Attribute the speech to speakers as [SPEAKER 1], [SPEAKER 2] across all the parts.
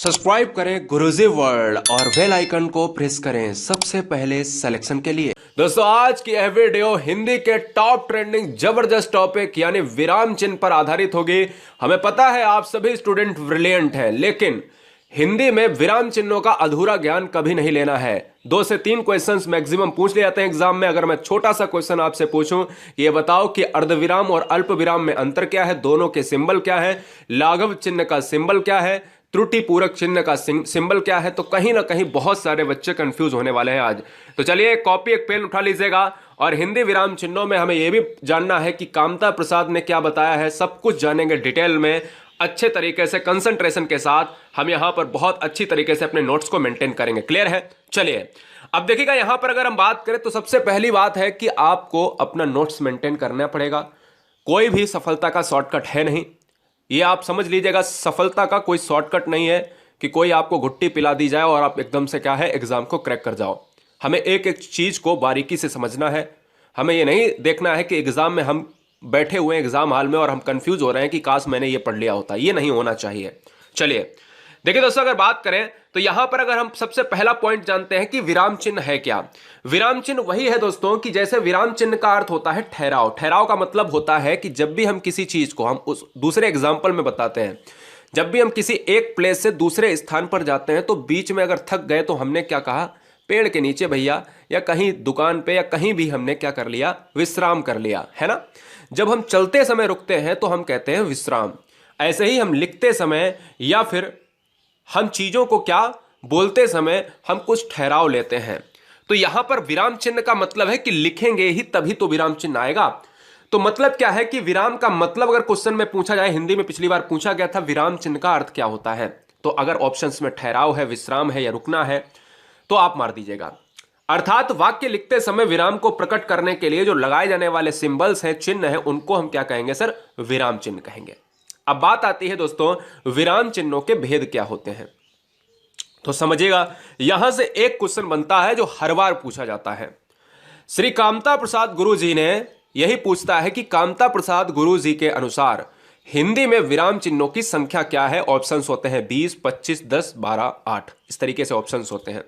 [SPEAKER 1] Subscribe करें गुरुजी world और bell icon को प्रेस करें सबसे पहले सिलेक्शन के लिए। दोस्तों आज की यह वीडियो हिंदी के टॉप ट्रेंडिंग जबरदस्त टॉपिक यानी विराम चिन्ह पर आधारित होगी। हमें पता है आप सभी स्टूडेंट ब्रिलियंट हैं, लेकिन हिंदी में विराम चिन्हों का अधूरा ज्ञान कभी नहीं लेना है। 2 से 3 क्वेश्चंस मैक्सिमम पूछ लिए जाते हैं एग्जाम में। अगर मैं छोटा सा क्वेश्चन आपसे पूछूं, ये बताओ कि अर्धविराम और अल्प विराम में अंतर क्या है, दोनों के सिंबल क्या है, लाघव चिन्ह का सिंबल क्या है, त्रुटि पूरक चिन्ह का सिंबल क्या है, तो कहीं ना कहीं बहुत सारे बच्चे कंफ्यूज होने वाले हैं आज। तो चलिए एक कॉपी एक पेन उठा लीजिएगा और हिंदी विराम चिन्हों में हमें यह भी जानना है कि कामता प्रसाद ने क्या बताया है। सब कुछ जानेंगे डिटेल में, अच्छे तरीके से कंसंट्रेशन के साथ। हम यहां पर बहुत अच्छी तरीके से अपने नोट्स को मेंटेन करेंगे। क्लियर है? चलिए अब देखिएगा, यहां पर अगर हम बात करें तो सबसे पहली बात है कि आपको अपना नोट्स मेंटेन करना पड़ेगा। कोई भी सफलता का शॉर्टकट है नहीं, ये आप समझ लीजिएगा। सफलता का कोई शॉर्टकट नहीं है कि कोई आपको घुट्टी पिला दी जाए और आप एकदम से क्या है एग्जाम को क्रैक कर जाओ। हमें एक एक चीज को बारीकी से समझना है। हमें ये नहीं देखना है कि एग्जाम में हम बैठे हुए हैं एग्जाम हॉल में और हम कंफ्यूज हो रहे हैं कि काश मैंने ये पढ़ लिया होता। ये नहीं होना चाहिए। चलिए देखिए दोस्तों, अगर बात करें तो यहां पर अगर हम सबसे पहला पॉइंट जानते हैं कि विराम चिन्ह है क्या। विराम चिन्ह वही है दोस्तों कि जैसे विराम चिन्ह का अर्थ होता है ठहराव। ठहराव का मतलब होता है कि जब भी हम किसी चीज को, हम उस दूसरे एग्जाम्पल में बताते हैं, जब भी हम किसी एक प्लेस से दूसरे स्थान पर जाते हैं तो बीच में अगर थक गए तो हमने क्या कहा, पेड़ के नीचे भैया, या कहीं दुकान पे, या कहीं भी हमने क्या कर लिया, विश्राम कर लिया, है ना। जब हम चलते समय रुकते हैं तो हम कहते हैं विश्राम। ऐसे ही हम लिखते समय या फिर हम चीजों को क्या बोलते समय हम कुछ ठहराव लेते हैं। तो यहां पर विराम चिन्ह का मतलब है कि लिखेंगे ही तभी तो विराम चिन्ह आएगा। तो मतलब क्या है कि विराम का मतलब अगर क्वेश्चन में पूछा जाए, हिंदी में पिछली बार पूछा गया था विराम चिन्ह का अर्थ क्या होता है, तो अगर ऑप्शंस में ठहराव है, विश्राम है या रुकना है तो आप मार दीजिएगा। अर्थात वाक्य लिखते समय विराम को प्रकट करने के लिए जो लगाए जाने वाले सिंबल्स हैं, चिन्ह हैं, उनको हम क्या कहेंगे सर, विराम चिन्ह कहेंगे। अब बात आती है दोस्तों विराम चिन्हों के भेद क्या होते हैं। तो समझिएगा, यहां से एक क्वेश्चन बनता है जो हर बार पूछा जाता है। श्री कामता प्रसाद गुरु जी ने यही पूछता है कि कामता प्रसाद गुरु जी के अनुसार हिंदी में विराम चिन्हों की संख्या क्या है। ऑप्शंस होते हैं 20, 25, 10, 12, 8, इस तरीके से ऑप्शंस होते हैं।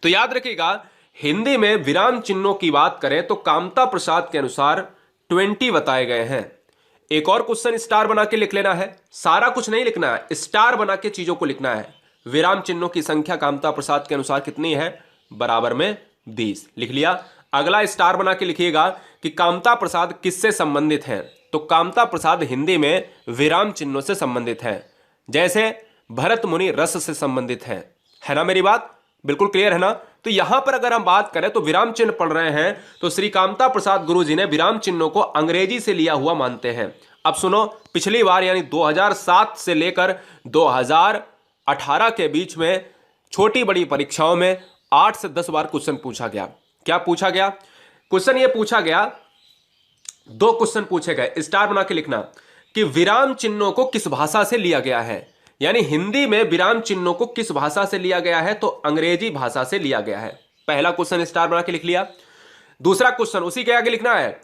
[SPEAKER 1] तो याद रखिएगा, हिंदी में विराम चिन्हों की बात करें तो कामता प्रसाद के अनुसार 20 बताए गए हैं। एक और क्वेश्चन स्टार बना के लिख लेना है, सारा कुछ नहीं लिखना है, स्टार बना के चीजों को लिखना है। विराम चिन्हों की संख्या कामता प्रसाद के अनुसार कितनी है, बराबर में 20। लिख लिया। अगला स्टार बना के लिखिएगा कि कामता प्रसाद किससे संबंधित हैं। तो कामता प्रसाद हिंदी में विराम चिन्हों से संबंधित हैं, जैसे भरत मुनि रस से संबंधित है ना। मेरी बात बिल्कुल क्लियर है ना। तो यहां पर अगर हम बात करें तो विराम चिन्ह पढ़ रहे हैं तो श्री कामता प्रसाद गुरु जी ने विराम चिन्हों को अंग्रेजी से लिया हुआ मानते हैं। अब सुनो, पिछली बार यानी 2007 से लेकर 2018 के बीच में छोटी बड़ी परीक्षाओं में 8 से 10 बार क्वेश्चन पूछा गया। क्या पूछा गया? क्वेश्चन ये पूछा गया, 2 क्वेश्चन पूछे गए, स्टार बना के लिखना, कि विराम चिन्हों को किस भाषा से लिया गया है। यानी हिंदी में विराम चिन्हों को किस भाषा से लिया गया है, तो अंग्रेजी भाषा से लिया गया है। पहला क्वेश्चन स्टार बना के लिख लिया। दूसरा क्वेश्चन उसी के आगे लिखना है,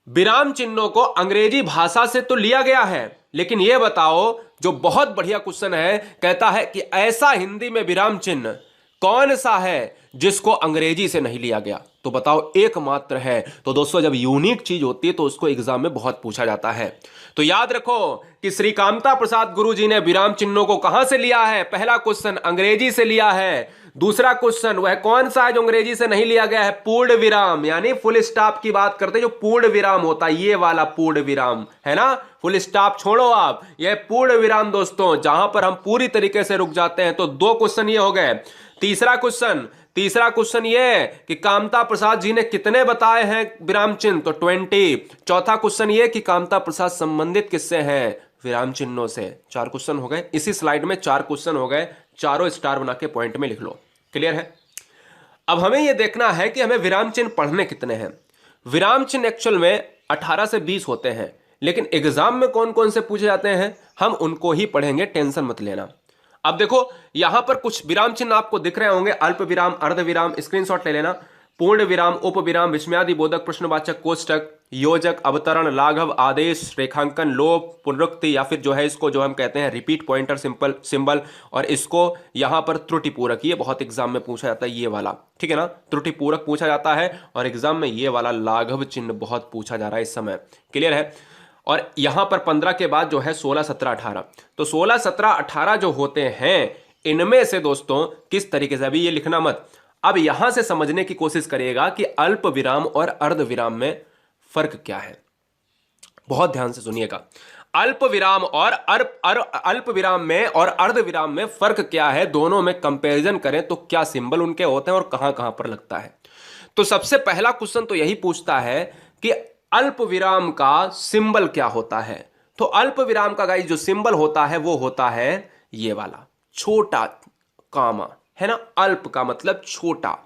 [SPEAKER 1] विराम चिन्हों को अंग्रेजी भाषा से तो लिया गया है, लेकिन यह बताओ, जो बहुत बढ़िया क्वेश्चन है, कहता है कि ऐसा हिंदी में विराम चिन्ह कौन सा है जिसको अंग्रेजी से नहीं लिया गया। तो बताओ, एकमात्र है। तो दोस्तों जब यूनिक चीज होती है तो उसको एग्जाम में बहुत पूछा जाता है। तो याद रखो कि श्री कामता प्रसाद गुरु जी ने विराम चिन्हों को कहां से लिया है। पहला क्वेश्चन अंग्रेजी से लिया है। दूसरा क्वेश्चन वह कौन सा है जो अंग्रेजी से नहीं लिया गया है, पूर्ण विराम, यानी फुल स्टॉप की बात करते हैं, जो पूर्ण विराम होता है, ये वाला पूर्ण विराम है ना। फुल स्टॉप छोड़ो आप, यह पूर्ण विराम दोस्तों, जहां पर हम पूरी तरीके से रुक जाते हैं। तो 2 क्वेश्चन ये हो गए। तीसरा क्वेश्चन ये कि कामता प्रसाद जी ने कितने बताए हैं विराम चिन्ह, तो 20। चौथा क्वेश्चन ये कि कामता प्रसाद संबंधित किससे हैं, विराम चिन्हों से। 4 क्वेश्चन हो गए। इसी स्लाइड में 4 क्वेश्चन हो गए, चारों स्टार बना के पॉइंट में लिख लो। क्लियर है? अब हमें यह देखना है कि हमें विराम चिन्ह पढ़ने कितने हैं। विराम चिन्ह एक्चुअल में 18 से 20 होते हैं, लेकिन एग्जाम में कौन कौन से पूछे जाते हैं हम उनको ही पढ़ेंगे, टेंशन मत लेना। अब देखो यहां पर कुछ विराम चिन्ह आपको दिख रहे होंगे, अल्प विराम, अर्ध विराम, स्क्रीनशॉट ले लेना। पूर्ण विराम, उप विराम, विस्मयादि बोधक, प्रश्नवाचक, कोष्टक, योजक, अवतरण, लाघव, आदेश, रेखांकन, लोप, पुनरुक्ति, या फिर जो है इसको जो हम कहते हैं रिपीट पॉइंटर सिंबल, और इसको यहां पर त्रुटि पूरक। ये बहुत एग्जाम में पूछा जाता है ये वाला, ठीक है ना, त्रुटि पूरक पूछा जाता है, और एग्जाम में ये वाला लाघव चिन्ह बहुत पूछा जा रहा है इस समय। क्लियर है। और यहां पर 15 के बाद जो है 16, 17, 18, तो 16, 17, 18 जो होते हैं इनमें से दोस्तों किस तरीके से, अभी ये लिखना मत, अब यहां से समझने की कोशिश करिएगा कि अल्प विराम और अर्ध विराम में फर्क क्या है। बहुत ध्यान से सुनिएगा, अल्प विराम और अल्प विराम में और अर्ध विराम में फर्क क्या है, दोनों में कंपैरिजन करें तो क्या सिंबल उनके होते हैं और कहां कहां पर लगता है। तो सबसे पहला क्वेश्चन तो यही पूछता है कि अल्प विराम का सिंबल क्या होता है। तो अल्प विराम का गाइस जो सिंबल होता है वो होता है ये वाला छोटा कामा, है ना। अल्प का मतलब छोटा,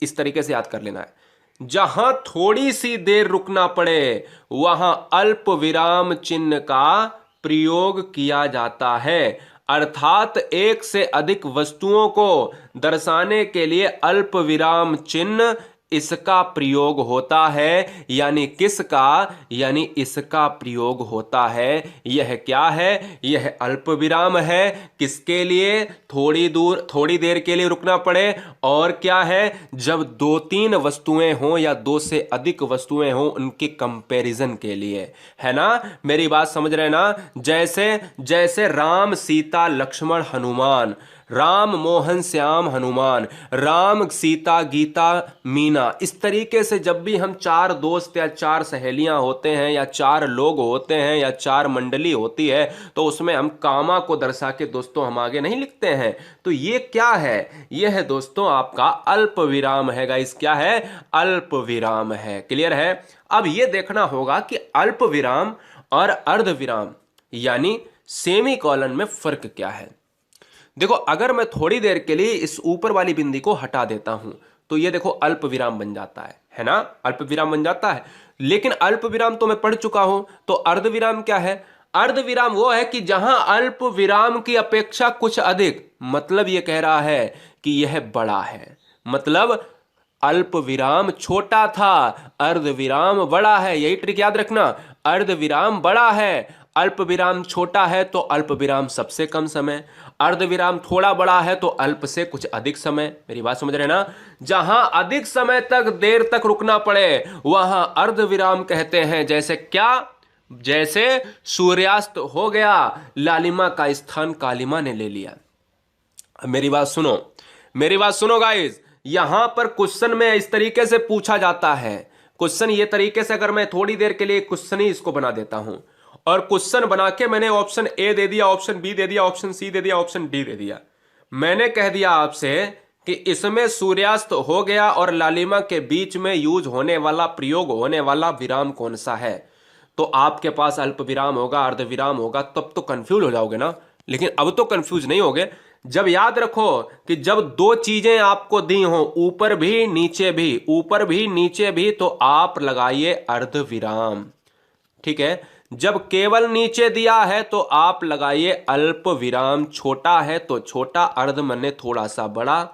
[SPEAKER 1] इस तरीके से याद कर लेना है। जहां थोड़ी सी देर रुकना पड़े वहां अल्प विराम चिन्ह का प्रयोग किया जाता है, अर्थात एक से अधिक वस्तुओं को दर्शाने के लिए अल्प विराम चिन्ह इसका प्रयोग होता है, यानी किसका, यानी इसका प्रयोग होता है। यह क्या है, यह अल्प विराम है, किसके लिए, थोड़ी देर के लिए रुकना पड़े, और क्या है, जब 2-3 वस्तुएं हों या 2 से अधिक वस्तुएं हों उनके कंपैरिजन के लिए, है ना। मेरी बात समझ रहे ना। जैसे राम, सीता, लक्ष्मण, हनुमान, राम, मोहन, श्याम, हनुमान, राम, सीता, गीता, मीना, इस तरीके से जब भी हम 4 दोस्त या 4 सहेलियां होते हैं या 4 लोग होते हैं या 4 मंडली होती है तो उसमें हम कामा को दर्शा के दोस्तों हम आगे नहीं लिखते हैं। तो ये क्या है, ये है दोस्तों आपका अल्प विराम है गाइस। क्या है, अल्प विराम है। क्लियर है। अब ये देखना होगा कि अल्प विराम और अर्ध विराम यानी सेमी कॉलन में फर्क क्या है। देखो, अगर मैं थोड़ी देर के लिए इस ऊपर वाली बिंदी को हटा देता हूं तो ये देखो अल्प विराम बन जाता है ना, अल्प विराम बन जाता है। लेकिन अल्प विराम तो मैं पढ़ चुका हूं, तो अर्ध विराम क्या है, अर्ध विराम वो है कि जहां अल्प विराम की अपेक्षा कुछ अधिक, मतलब ये कह रहा है कि यह बड़ा है, मतलब अल्प विराम छोटा था, अर्ध विराम बड़ा है। यही ट्रिक याद रखना, अर्ध विराम बड़ा है, अल्प विराम छोटा है तो अल्प विराम सबसे कम समय, अर्ध विराम थोड़ा बड़ा है तो अल्प से कुछ अधिक समय। मेरी बात समझ रहे ना। जहां अधिक समय तक देर तक रुकना पड़े वहां अर्ध विराम कहते हैं। जैसे क्या, जैसे सूर्यास्त हो गया, लालिमा का स्थान कालिमा ने ले लिया। अब मेरी बात सुनो, मेरी बात सुनो गाइस, यहां पर क्वेश्चन में इस तरीके से पूछा जाता है। क्वेश्चन ये तरीके से, अगर मैं थोड़ी देर के लिए क्वेश्चन ही इसको बना देता हूं और क्वेश्चन बना के मैंने ऑप्शन ए दे दिया, ऑप्शन बी दे दिया, ऑप्शन सी दे दिया, ऑप्शन डी दे दिया, मैंने कह दिया आपसे कि इसमें सूर्यास्त हो गया और लालिमा के बीच में यूज होने वाला, प्रयोग होने वाला विराम कौन सा है, तो आपके पास अल्प विराम होगा, अर्ध विराम होगा, तब तो कंफ्यूज हो जाओगे ना। लेकिन अब तो कंफ्यूज नहीं होगे जब याद रखो कि जब 2 चीजें आपको दी हो, ऊपर भी नीचे भी, ऊपर भी नीचे भी, तो आप लगाइए अर्ध विराम। ठीक है। जब केवल नीचे दिया है तो आप लगाइए अल्प विराम, छोटा है तो छोटा, अर्ध मने थोड़ा सा बड़ा,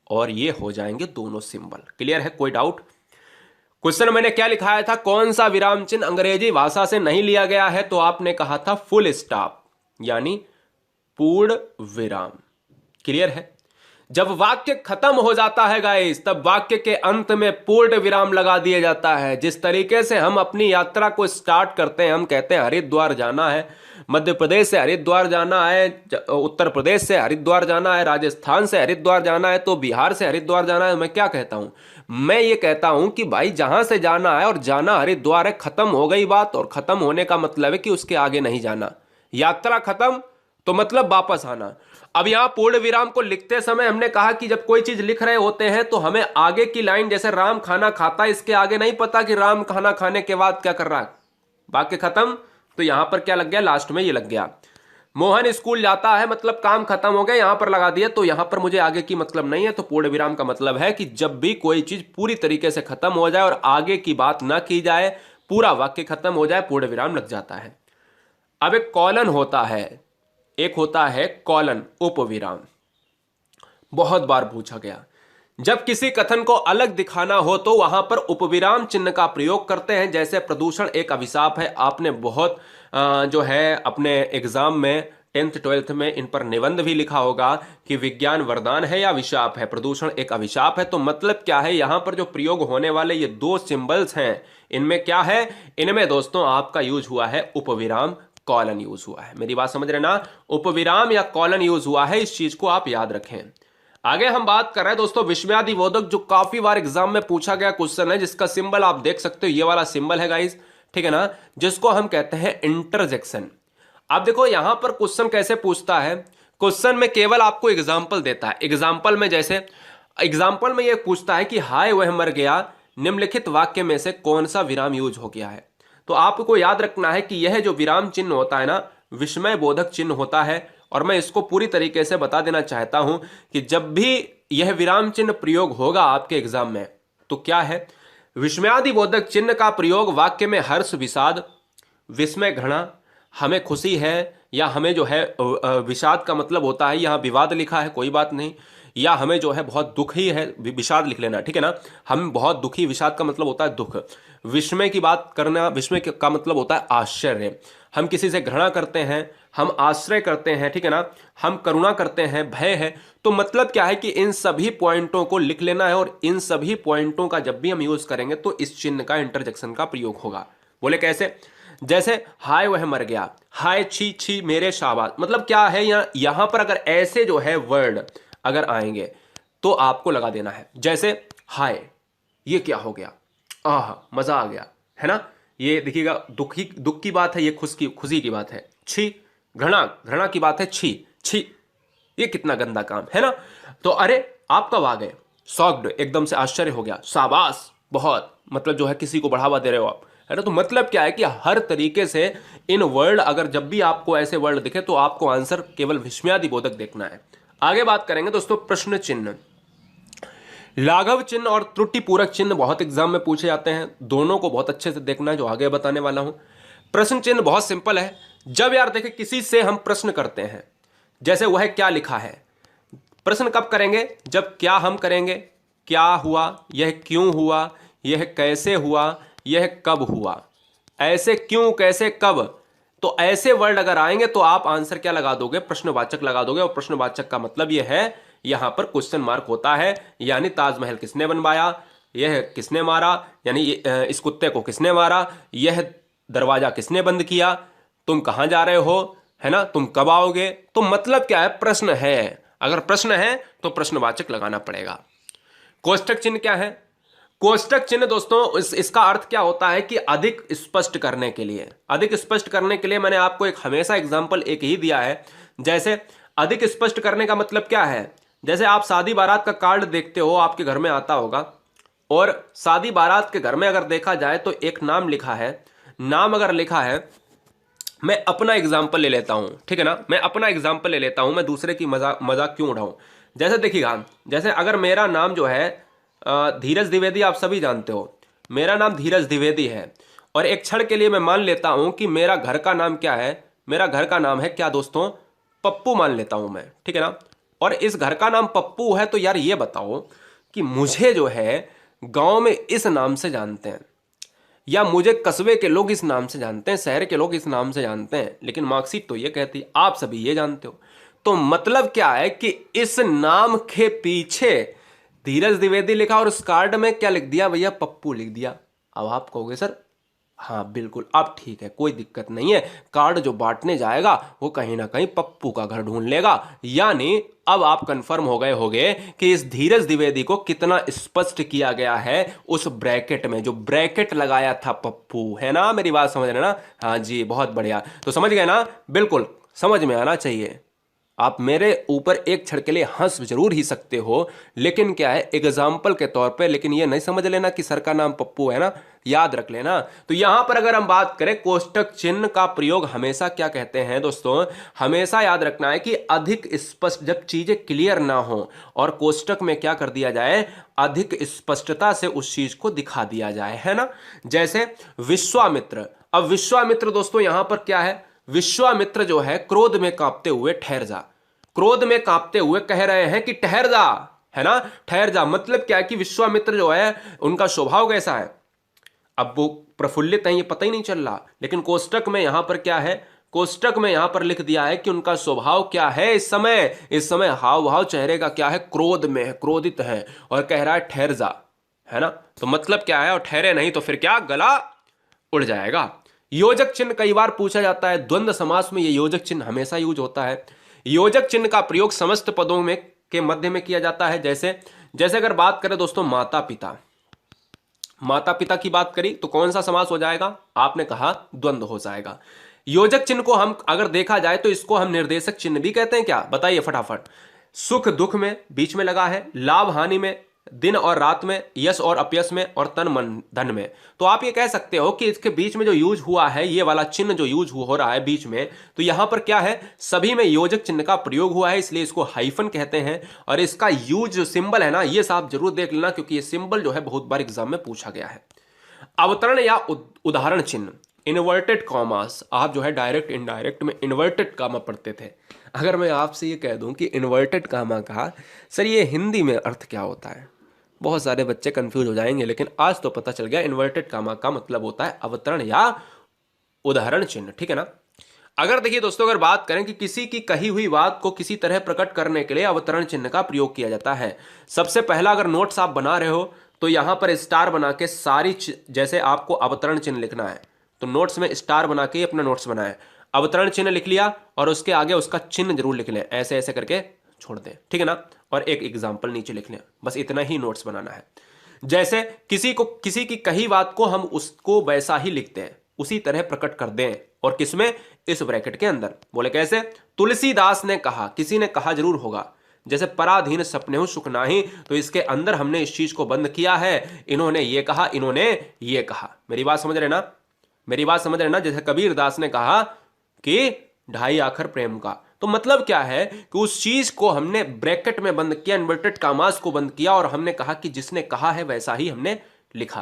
[SPEAKER 1] और ये हो जाएंगे दोनों सिंबल। क्लियर है, कोई डाउट। क्वेश्चन मैंने क्या लिखाया था, कौन सा विराम चिन्ह अंग्रेजी भाषा से नहीं लिया गया है, तो आपने कहा था फुल स्टॉप यानी पूर्ण विराम। क्लियर है। जब वाक्य खत्म हो जाता है गाइस, तब वाक्य के अंत में पूर्ण विराम लगा दिया जाता है। जिस तरीके से हम अपनी यात्रा को स्टार्ट करते हैं, हम कहते हैं हरिद्वार जाना है, मध्य प्रदेश से हरिद्वार जाना है, उत्तर प्रदेश से हरिद्वार जाना है, राजस्थान से हरिद्वार जाना है, तो बिहार से हरिद्वार जाना है। मैं क्या कहता हूं, मैं ये कहता हूं कि भाई जहां से जाना है और जाना हरिद्वार है, खत्म हो गई बात। और खत्म होने का मतलब है कि उसके आगे नहीं जाना। यात्रा खत्म तो मतलब वापस आना। अब यहां पूर्ण विराम को लिखते समय हमने कहा कि जब कोई चीज लिख रहे होते हैं तो हमें आगे की लाइन, जैसे राम खाना खाता है, इसके आगे नहीं पता कि राम खाना खाने के बाद क्या कर रहा है, वाक्य खत्म, तो यहां पर क्या लग गया, लास्ट में ये लग गया। मोहन स्कूल जाता है, मतलब काम खत्म हो गया, यहां पर लगा दिया, तो यहां पर मुझे आगे की मतलब नहीं है। तो पूर्ण विराम का मतलब है कि जब भी कोई चीज पूरी तरीके से खत्म हो जाए और आगे की बात ना की जाए, पूरा वाक्य खत्म हो जाए, पूर्ण विराम लग जाता है। अब एक कॉलन होता है, एक होता है कॉलन उपविराम, बहुत बार पूछा गया। जब किसी कथन को अलग दिखाना हो तो वहां पर उपविराम चिन्ह का प्रयोग करते हैं। जैसे प्रदूषण एक अभिशाप है, आपने बहुत जो है अपने एग्जाम में 10th 12th में इन पर निबंध भी लिखा होगा कि विज्ञान वरदान है या अभिशाप है, प्रदूषण एक अभिशाप है। तो मतलब क्या है, यहां पर जो प्रयोग होने वाले ये दो सिंबल्स हैं, इनमें क्या है, इनमें दोस्तों आपका यूज हुआ है उपविराम, कॉलन यूज हुआ है। मेरी बात समझ रहे ना, उपविराम या कॉलन यूज हुआ है, इस चीज को आप याद रखें। आगे हम बात कर रहे हैं दोस्तों विस्मयादिबोधक, जो काफी बार एग्जाम में पूछा गया क्वेश्चन है, जिसका सिंबल आप देख सकते हो, ये वाला सिंबल है गाइस, ठीक है ना, जिसको हम कहते हैं इंटरजेक्शन। आप देखो यहां पर क्वेश्चन कैसे पूछता है, क्वेश्चन में केवल आपको एग्जाम्पल देता है। एग्जाम्पल में जैसे एग्जाम्पल में यह पूछता है कि हाय वह मर गया, निम्नलिखित वाक्य में से कौन सा विराम यूज हो गया है। तो आपको याद रखना है कि यह जो विराम चिन्ह होता है ना, विस्मय बोधक चिन्ह होता है। और मैं इसको पूरी तरीके से बता देना चाहता हूं कि जब भी यह विराम चिन्ह प्रयोग होगा आपके एग्जाम में, तो क्या है, विस्मयादिबोधक चिन्ह का प्रयोग वाक्य में हर्ष, विषाद, विस्मय, घृणा, हमें खुशी है, या हमें जो है विषाद का मतलब होता है, यहां विवाद लिखा है कोई बात नहीं, या हमें जो है बहुत दुखी है, विषाद लिख लेना, ठीक है ना, हम बहुत दुखी, विषाद का मतलब होता है दुख, विस्मय की बात करना, विस्मय का मतलब होता है आश्चर्य, हम किसी से घृणा करते हैं, हम आश्रय करते हैं, ठीक है ना, हम करुणा करते हैं, भय है। तो मतलब क्या है कि इन सभी पॉइंटों को लिख लेना है, और इन सभी पॉइंटों का जब भी हम यूज करेंगे तो इस चिन्ह का इंटरजेक्शन का प्रयोग होगा। बोले कैसे, जैसे हाय वह मर गया, हाय छी छी मेरे शाबाश, मतलब क्या है, यहां पर अगर ऐसे जो है वर्ड अगर आएंगे तो आपको लगा देना है। जैसे हाय, ये क्या हो गया, आह मजा आ गया, है ना, ये देखिएगा दुख की बात है, ये खुशी की बात है। छी, घृणा की बात है, छी छी, ये कितना गंदा काम है ना। तो अरे आप कब आ गए, शॉक्ड, एकदम से आश्चर्य हो गया, शाबाश बहुत, मतलब जो है किसी को बढ़ावा दे रहे हो आप, है ना। तो मतलब क्या है कि हर तरीके से इन वर्ड, अगर जब भी आपको ऐसे वर्ड दिखे तो आपको आंसर केवल विस्मयादिबोधक देखना है। आगे बात करेंगे दोस्तों प्रश्न चिन्ह। लाघव चिन्ह और त्रुटि पूरक चिन्ह बहुत एग्जाम में पूछे जाते हैं, दोनों को बहुत अच्छे से देखना है, जो आगे बताने वाला हूं। प्रश्न चिन्ह बहुत सिंपल है, जब यार देखें किसी से हम प्रश्न करते हैं, जैसे वह क्या लिखा है, प्रश्न कब करेंगे, जब क्या हम करेंगे, क्या हुआ, यह क्यों हुआ, यह कैसे हुआ, यह कब हुआ, ऐसे क्यों कैसे कब, तो ऐसे वर्ड अगर आएंगे तो आप आंसर क्या लगा दोगे, प्रश्नवाचक लगा दोगे। और प्रश्नवाचक का मतलब यह है, यहां पर क्वेश्चन मार्क होता है, यानी ताजमहल किसने बनवाया, यह किसने मारा, यानी इस कुत्ते को किसने मारा, यह दरवाजा किसने बंद किया, तुम कहां जा रहे हो, है ना, तुम कब आओगे। तो मतलब क्या है, प्रश्न है, अगर प्रश्न है तो प्रश्नवाचक लगाना पड़ेगा। कोष्ठक चिन्ह क्या है, कोष्ठक चिन्ह दोस्तों इसका अर्थ क्या होता है कि अधिक स्पष्ट करने के लिए, अधिक स्पष्ट करने के लिए मैंने आपको एक हमेशा एग्जांपल एक ही दिया है। जैसे अधिक स्पष्ट करने का मतलब क्या है, जैसे आप शादी बारात का कार्ड देखते हो, आपके घर में आता होगा, और शादी बारात के घर में अगर देखा जाए तो एक नाम लिखा है, नाम अगर लिखा है, मैं अपना एग्जाम्पल ले लेता हूं, ठीक है ना, मैं अपना एग्जाम्पल ले लेता हूं, मैं दूसरे की मजाक क्यों उठाऊं। जैसे देखिएगा, जैसे अगर मेरा नाम जो है धीरज द्विवेदी, आप सभी जानते हो मेरा नाम धीरज द्विवेदी है, और एक क्षण के लिए मैं मान लेता हूं कि मेरा घर का नाम क्या है, मेरा घर का नाम है क्या दोस्तों, पप्पू मान लेता हूं मैं, ठीक है ना, और इस घर का नाम पप्पू है। तो यार ये बताओ कि मुझे जो है गांव में इस नाम से जानते हैं, या मुझे कस्बे के लोग इस नाम से जानते हैं, शहर के लोग इस नाम से जानते हैं, लेकिन मार्कशीट तो ये कहती है, आप सभी ये जानते हो। तो मतलब क्या है कि इस नाम के पीछे धीरज द्विवेदी लिखा और उस कार्ड में क्या लिख दिया भैया, पप्पू लिख दिया। अब आप कहोगे सर हाँ बिल्कुल, अब ठीक है, कोई दिक्कत नहीं है, कार्ड जो बांटने जाएगा वो कहीं ना कहीं पप्पू का घर ढूंढ लेगा। यानी अब आप कंफर्म हो गए होंगे कि इस धीरज द्विवेदी को कितना स्पष्ट किया गया है उस ब्रैकेट में, जो ब्रैकेट लगाया था पप्पू, है ना, मेरी बात समझ रहे ना, हाँ जी बहुत बढ़िया। तो समझ गए ना, बिल्कुल समझ में आना चाहिए। आप मेरे ऊपर एक क्षण के लिए हंस जरूर ही सकते हो, लेकिन क्या है एग्जाम्पल के तौर पे, लेकिन ये नहीं समझ लेना कि सर का नाम पप्पू है ना, याद रख लेना। तो यहां पर अगर हम बात करें कोष्ठक चिन्ह का प्रयोग हमेशा क्या कहते हैं दोस्तों, हमेशा याद रखना है कि अधिक स्पष्ट, जब चीजें क्लियर ना हो और कोष्ठक में क्या कर दिया जाए, अधिक स्पष्टता से उस चीज को दिखा दिया जाए, है ना। जैसे विश्वामित्र, अब विश्वामित्र दोस्तों यहां पर क्या है, विश्वामित्र जो है क्रोध में कांपते हुए ठहर जा, क्रोध में कांपते हुए कह रहे हैं कि ठहर जा, है ना। ठहर जा मतलब क्या है कि विश्वामित्र जो है उनका स्वभाव कैसा है, अब वो प्रफुल्लित है ये पता ही नहीं चल रहा, लेकिन कोष्टक में यहां पर क्या है, कोष्टक में यहां पर लिख दिया है कि उनका स्वभाव क्या है इस समय हाव भाव चेहरे का क्या है, क्रोध में है, क्रोधित है, और कह रहा है ठहर जा, है ना। तो मतलब क्या है, और ठहरे नहीं तो फिर क्या, गला उड़ जाएगा। योजक चिन्ह कई बार पूछा जाता है, द्वंद्व समास में ये योजक चिन्ह हमेशा यूज होता है। योजक चिन्ह का प्रयोग समस्त पदों में के मध्य में किया जाता है। जैसे जैसे अगर बात करें दोस्तों माता पिता, माता पिता की बात करी तो कौन सा समास हो जाएगा, आपने कहा द्वंद्व हो जाएगा। योजक चिन्ह को हम अगर देखा जाए तो इसको हम निर्देशक चिन्ह भी कहते हैं क्या, बताइए फटाफट। सुख दुख में बीच में लगा है, लाभ हानि में, दिन और रात में, यश और अपयश में, और तन मन धन में। तो आप ये कह सकते हो कि इसके बीच में जो यूज हुआ है, ये वाला चिन्ह जो यूज हो रहा है बीच में, तो यहां पर क्या है, सभी में योजक चिन्ह का प्रयोग हुआ है, इसलिए इसको हाइफन कहते हैं। और इसका यूज जो सिंबल है ना, ये साहब जरूर देख लेना, क्योंकि ये सिंबल जो है बहुत बार एग्जाम में पूछा गया है। अवतरण या उदाहरण चिन्ह, इन्वर्टेड कॉमास, आप जो है डायरेक्ट इनडायरेक्ट में इन्वर्टेड कामा पढ़ते थे। अगर मैं आपसे ये कह दूं कि इन्वर्टेड कामा का सर ये हिंदी में अर्थ क्या होता है, बहुत सारे बच्चे कंफ्यूज हो जाएंगे, लेकिन आज तो पता चल गया इन्वर्टेड कामा का मतलब होता है अवतरण या उदाहरण चिन्ह, ठीक है ना। अगर देखिए दोस्तों, अगर बात करें कि किसी की कही हुई बात को किसी तरह प्रकट करने के लिए अवतरण चिन्ह का प्रयोग किया जाता है। सबसे पहला अगर नोट्स आप बना रहे हो तो यहां पर स्टार बना के सारी जैसे आपको अवतरण चिन्ह लिखना है तो नोट्स में स्टार बना के अपना नोट्स बनाए, अवतरण चिन्ह लिख लिया और उसके आगे उसका चिन्ह जरूर लिख लें, ऐसे ऐसे करके छोड़ दें, ठीक है ना। और एक एग्जाम्पल नीचे लिख लें, बस इतना ही नोट्स बनाना है। जैसे किसी की कही बात को हम उसको वैसा ही लिखते हैं, उसी तरह प्रकट कर दें, और किसमें, इस ब्रैकेट के अंदर। बोले कैसे, तुलसीदास ने कहा, किसी ने कहा जरूर होगा, जैसे पराधीन सपने हो सुख नाही, तो इसके अंदर हमने इस चीज को बंद किया है, इन्होंने ये कहा, इन्होंने ये कहा। मेरी बात समझ रहे ना, मेरी बात समझ रहे ना। जैसे कबीर दास ने कहा कि ढाई आखर प्रेम का, तो मतलब क्या है कि उस चीज को हमने ब्रैकेट में बंद किया, इन्वर्टेड कामास को बंद किया, और हमने कहा कि जिसने कहा है वैसा ही हमने लिखा।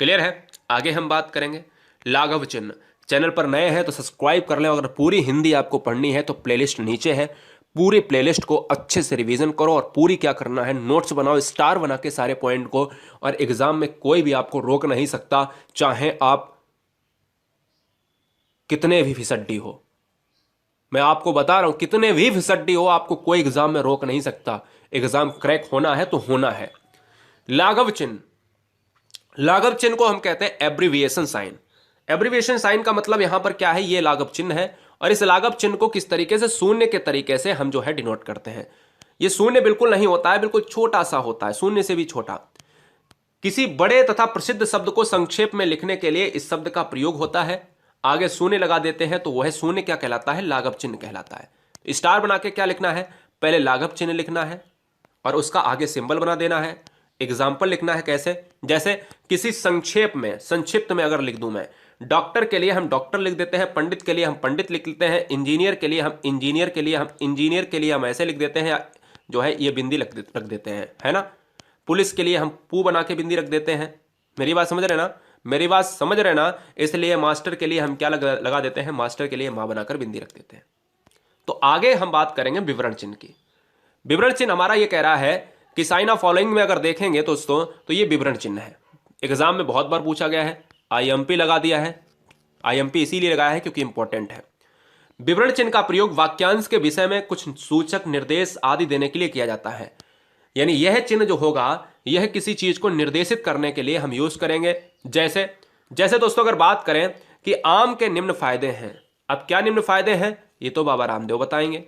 [SPEAKER 1] क्लियर है। आगे हम बात करेंगे लाघव चिन्ह। चैनल पर नए हैं तो सब्सक्राइब कर लें, अगर पूरी हिंदी आपको पढ़नी है तो प्लेलिस्ट नीचे है, पूरी प्लेलिस्ट को अच्छे से रिवीजन करो, और पूरी क्या करना है, नोट्स बनाओ, स्टार बना के सारे पॉइंट को, और एग्जाम में कोई भी आपको रोक नहीं सकता, चाहे आप कितने भी फिसड्डी हो। मैं आपको बता रहा हूं, कितने भी फिसड्डी हो, आपको कोई एग्जाम में रोक नहीं सकता। एग्जाम क्रैक होना है तो होना है। लाघव चिन्ह, लाघव चिन्ह को हम कहते हैं एब्रिविएशन साइन। एब्रिविएशन साइन का मतलब यहां पर क्या है, ये लाघव चिन्ह है, और इस लाघव चिन्ह को किस तरीके से, शून्य के तरीके से हम जो है डिनोट करते हैं। ये शून्य बिल्कुल नहीं होता है, बिल्कुल छोटा सा होता है, शून्य से भी छोटा। किसी बड़े तथा प्रसिद्ध शब्द को संक्षेप में लिखने के लिए इस शब्द का प्रयोग होता है, आगे शून्य लगा देते हैं तो वह शून्य क्या कहलाता है, लाघव चिन्ह कहलाता है। स्टार बना के क्या लिखना है, पहले लाघव चिन्ह लिखना है और उसका आगे सिंबल बना देना है। एग्जाम्पल लिखना है कैसे, जैसे किसी संक्षेप में, संक्षिप्त में अगर लिख दूं मैं, डॉक्टर के लिए हम डॉक्टर लिख देते हैं, पंडित के लिए हम पंडित लिख लेते हैं, इंजीनियर के लिए हम इंजीनियर के लिए हम इंजीनियर के लिए हम ऐसे लिख देते हैं, जो है ये बिंदी रख देते हैं, है ना। पुलिस के लिए हम पू बना के बिंदी रख देते हैं। मेरी बात समझ रहे ना, मेरी बात समझ रहे ना। इसलिए मास्टर के लिए हम क्या लगा देते हैं, मास्टर के लिए मां बनाकर बिंदी रख देते हैं। तो आगे हम बात करेंगे विवरण चिन्ह की। विवरण चिन्ह हमारा ये कह रहा है कि साइन ऑफ फॉलोइंग में अगर देखेंगे दोस्तों तो ये विवरण चिन्ह है, एग्जाम में बहुत बार पूछा गया है, आईएमपी लगा दिया है। आईएमपी इसीलिए लगाया है क्योंकि इंपॉर्टेंट है। विवरण चिन्ह का प्रयोग वाक्यांश के विषय में कुछ सूचक निर्देश आदि देने के लिए किया जाता है। यानी यह चिन्ह जो होगा, यह किसी चीज को निर्देशित करने के लिए हम यूज करेंगे। जैसे जैसे दोस्तों अगर बात करें कि आम के निम्न फायदे हैं, अब क्या निम्न फायदे हैं ये तो बाबा रामदेव बताएंगे।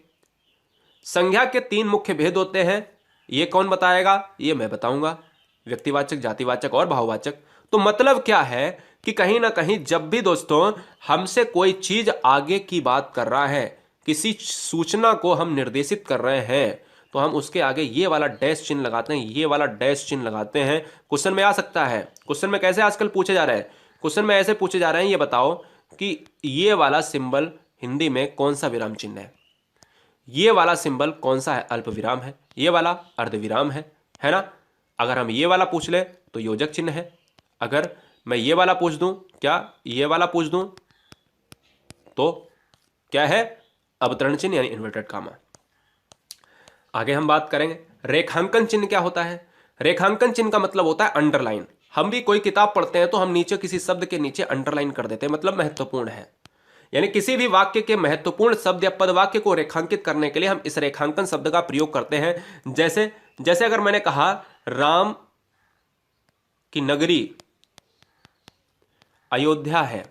[SPEAKER 1] संज्ञा के 3 मुख्य भेद होते हैं, ये कौन बताएगा, ये मैं बताऊंगा, व्यक्तिवाचक, जातिवाचक और भाववाचक। तो मतलब क्या है कि कहीं ना कहीं जब भी दोस्तों हमसे कोई चीज आगे की बात कर रहा है, किसी सूचना को हम निर्देशित कर रहे हैं, तो हम उसके आगे ये वाला डैश चिन्ह लगाते हैं, ये वाला डैश चिन्ह लगाते हैं। क्वेश्चन में आ सकता है, क्वेश्चन में कैसे आजकल पूछे जा रहे हैं, क्वेश्चन में ऐसे पूछे जा रहे हैं, ये बताओ कि ये वाला सिंबल हिंदी में कौन सा विराम चिन्ह है, ये वाला सिंबल कौन सा है, अल्प विराम है, ये वाला अर्ध विराम है ना। अगर हम ये वाला पूछ ले तो योजक चिन्ह है, अगर मैं ये वाला पूछ दूं, क्या ये वाला पूछ दूं तो क्या है, अवतरण चिन्ह यानी इन्वर्टेड कामा। आगे हम बात करेंगे रेखांकन चिन्ह क्या होता है। रेखांकन चिन्ह का मतलब होता है अंडरलाइन। हम भी कोई किताब पढ़ते हैं तो हम नीचे किसी शब्द के नीचे अंडरलाइन कर देते हैं, मतलब महत्वपूर्ण है। यानी किसी भी वाक्य के महत्वपूर्ण शब्द या पद वाक्य को रेखांकित करने के लिए हम इस रेखांकन शब्द का प्रयोग करते हैं। जैसे जैसे अगर मैंने कहा राम की नगरी अयोध्या है,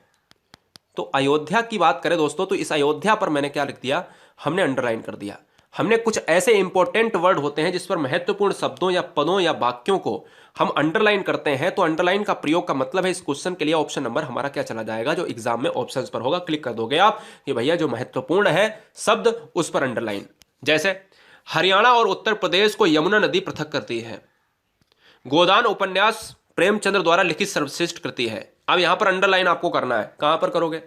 [SPEAKER 1] तो अयोध्या की बात करें दोस्तों, तो इस अयोध्या पर मैंने क्या लिख दिया, हमने अंडरलाइन कर दिया। हमने कुछ ऐसे इंपॉर्टेंट वर्ड होते हैं जिस पर महत्वपूर्ण शब्दों या पदों या वाक्यों को हम अंडरलाइन करते हैं, तो अंडरलाइन का प्रयोग का मतलब है इस क्वेश्चन के लिए ऑप्शन नंबर हमारा क्या चला जाएगा, जो एग्जाम में ऑप्शंस पर होगा, क्लिक कर दोगे आप कि भैया जो महत्वपूर्ण है शब्द उस पर अंडरलाइन। जैसे हरियाणा और उत्तर प्रदेश को यमुना नदी पृथक करती है। गोदान उपन्यास प्रेमचंद्र द्वारा लिखित सर्वश्रेष्ठ कृति है। अब यहां पर अंडरलाइन आपको करना है, कहां पर करोगे,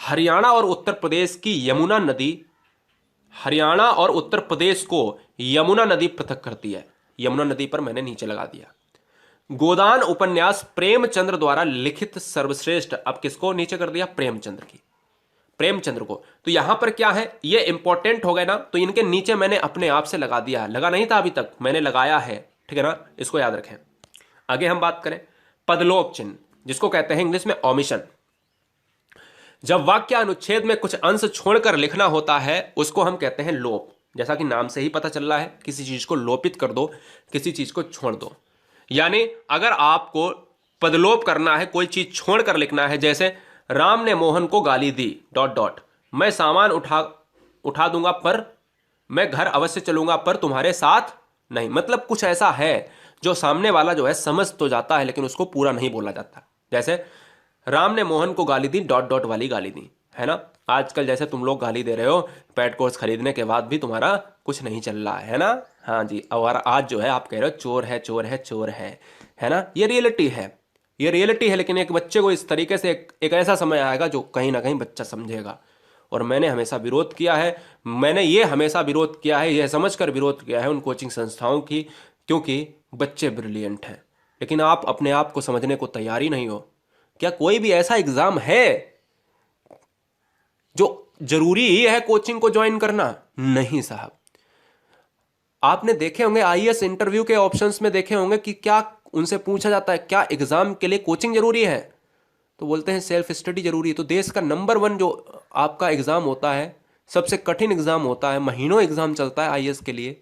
[SPEAKER 1] हरियाणा और उत्तर प्रदेश की यमुना नदी, हरियाणा और उत्तर प्रदेश को यमुना नदी पृथक करती है, यमुना नदी पर मैंने नीचे लगा दिया। गोदान उपन्यास प्रेमचंद्र द्वारा लिखित सर्वश्रेष्ठ, अब किसको नीचे कर दिया, प्रेमचंद्र की, प्रेमचंद्र को। तो यहां पर क्या है, ये इंपॉर्टेंट हो गए ना, तो इनके नीचे मैंने अपने आप से लगा दिया है, लगा नहीं था अभी तक, मैंने लगाया है, ठीक है ना, इसको याद रखें। आगे हम बात करें पदलोप चिन्ह, जिसको कहते हैं इंग्लिश में ओमिशन। जब वाक्य अनुच्छेद में कुछ अंश छोड़कर लिखना होता है उसको हम कहते हैं लोप। जैसा कि नाम से ही पता चल रहा है, किसी चीज को लोपित कर दो, किसी चीज को छोड़ दो। यानी अगर आपको पदलोप करना है, कोई चीज छोड़कर लिखना है, जैसे राम ने मोहन को गाली दी डॉट डॉट, मैं सामान उठा दूंगा पर, मैं घर अवश्य चलूंगा पर तुम्हारे साथ नहीं, मतलब कुछ ऐसा है जो सामने वाला जो है समझ तो जाता है लेकिन उसको पूरा नहीं बोला जाता। जैसे राम ने मोहन को गाली दी डॉट डॉट वाली गाली दी, है ना। आजकल जैसे तुम लोग गाली दे रहे हो, पेड कोर्स खरीदने के बाद भी तुम्हारा कुछ नहीं चल रहा है ना, हाँ जी। और आज जो है आप कह रहे हो चोर है चोर है चोर है ना, ये रियलिटी है, ये रियलिटी है। लेकिन एक बच्चे को इस तरीके से एक ऐसा समय आएगा जो कहीं ना कहीं बच्चा समझेगा। और मैंने हमेशा विरोध किया है, मैंने ये हमेशा विरोध किया है, यह समझकर विरोध किया है उन कोचिंग संस्थाओं की, क्योंकि बच्चे ब्रिलियंट हैं लेकिन आप अपने आप को समझने को तैयार ही नहीं हो। क्या कोई भी ऐसा एग्जाम है जो जरूरी ही है कोचिंग को ज्वाइन करना? नहीं साहब। आपने देखे होंगे आईएएस इंटरव्यू के ऑप्शंस में देखे होंगे कि क्या उनसे पूछा जाता है क्या एग्जाम के लिए कोचिंग जरूरी है, तो बोलते हैं सेल्फ स्टडी जरूरी है। तो देश का नंबर 1 जो आपका एग्जाम होता है, सबसे कठिन एग्जाम होता है, महीनों एग्जाम चलता है आईएएस के लिए,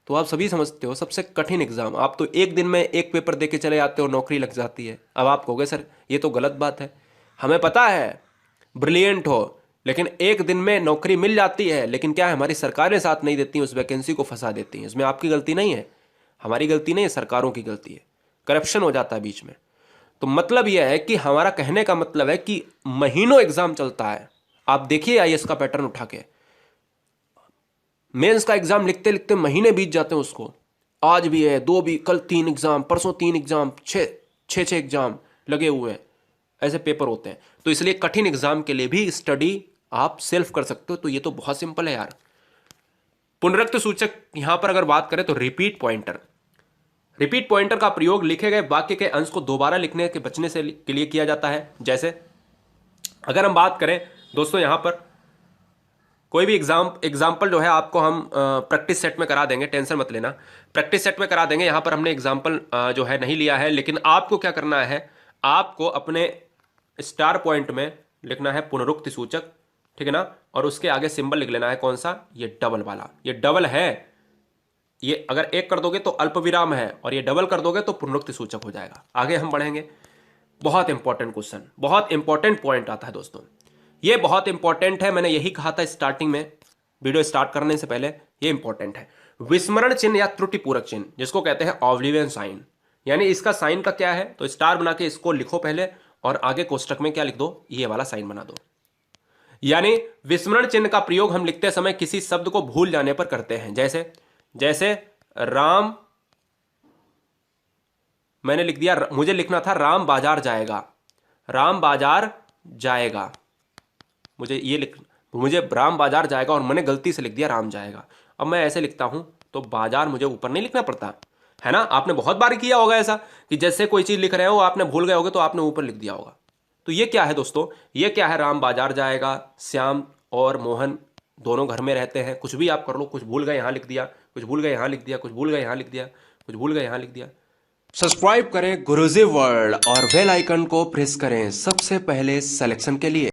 [SPEAKER 1] तो आप सभी समझते हो सबसे कठिन एग्जाम। आप तो एक दिन में एक पेपर दे के चले जाते हो, नौकरी लग जाती है। अब आप कहोगे सर ये तो गलत बात है, हमें पता है ब्रिलियंट हो लेकिन एक दिन में नौकरी मिल जाती है, लेकिन क्या है हमारी सरकारें साथ नहीं देती, उस वैकेंसी को फंसा देती हैं। इसमें आपकी गलती नहीं है, हमारी गलती नहीं है, सरकारों की गलती है, करप्शन हो जाता है बीच में। तो मतलब यह है कि हमारा कहने का मतलब है कि महीनों एग्जाम चलता है। आप देखिए आईएएस का पैटर्न उठा के, मेंस का एग्जाम लिखते लिखते महीने बीत जाते हैं उसको, आज भी है, 2 भी, कल 3 एग्जाम, परसों 3 एग्जाम, 6 एग्जाम लगे हुए हैं, ऐसे पेपर होते हैं। तो इसलिए कठिन एग्जाम के लिए भी स्टडी आप सेल्फ कर सकते हो। तो ये तो बहुत सिंपल है यार। पुनरुक्त सूचक यहां पर अगर बात करें तो रिपीट पॉइंटर, रिपीट पॉइंटर का प्रयोग लिखे गए वाक्य के अंश को दोबारा लिखने के बचने से के लिए किया जाता है। जैसे अगर हम बात करें दोस्तों, यहां पर कोई भी एग्जाम्पल जो है आपको हम प्रैक्टिस सेट में करा देंगे, टेंशन मत लेना, प्रैक्टिस सेट में करा देंगे। यहां पर हमने एग्जाम्पल जो है नहीं लिया है, लेकिन आपको क्या करना है, आपको अपने स्टार पॉइंट में लिखना है पुनरुक्ति सूचक, ठीक है ना, और उसके आगे सिंबल लिख लेना है कौन सा, ये डबल वाला। ये डबल है, ये अगर एक कर दोगे तो अल्प विराम है, और ये डबल कर दोगे तो पुनरुक्ति सूचक हो जाएगा। आगे हम बढ़ेंगे, बहुत इंपॉर्टेंट क्वेश्चन, बहुत इंपॉर्टेंट पॉइंट आता है दोस्तों, ये बहुत इंपॉर्टेंट है। मैंने यही कहा था स्टार्टिंग में, वीडियो स्टार्ट करने से पहले, ये इंपॉर्टेंट है। विस्मरण चिन्ह या त्रुटि पूरक चिन्ह, जिसको कहते हैं ऑब्लिवियन साइन, यानी इसका साइन का क्या है, तो स्टार बना के इसको लिखो पहले, और आगे कोष्टक में क्या लिख दो, ये वाला साइन बना दो। यानी विस्मरण चिन्ह का प्रयोग हम लिखते समय किसी शब्द को भूल जाने पर करते हैं। जैसे राम, मैंने लिख दिया, मुझे लिखना था राम बाजार जाएगा, राम बाजार जाएगा, मुझे राम बाजार जाएगा, और मैंने गलती से लिख दिया राम जाएगा। अब मैं ऐसे लिखता हूं तो बाजार मुझे ऊपर नहीं लिखना पड़ता है ना। आपने बहुत बार किया होगा ऐसा कि जैसे कोई चीज लिख रहे हो, आपने भूल गए होगे तो आपने ऊपर लिख दिया होगा। तो ये क्या है दोस्तों, ये क्या है, राम बाजार जाएगा, श्याम और मोहन दोनों घर में रहते हैं, कुछ भी आप कर लो, कुछ भूल गए यहां लिख दिया, कुछ भूल गए यहाँ लिख दिया, कुछ भूल गए यहाँ लिख दिया, कुछ भूल गए यहाँ लिख दिया। सब्सक्राइब करें गुरुजी वर्ल्ड और बेल आइकन को प्रेस करें सबसे पहले सिलेक्शन के लिए।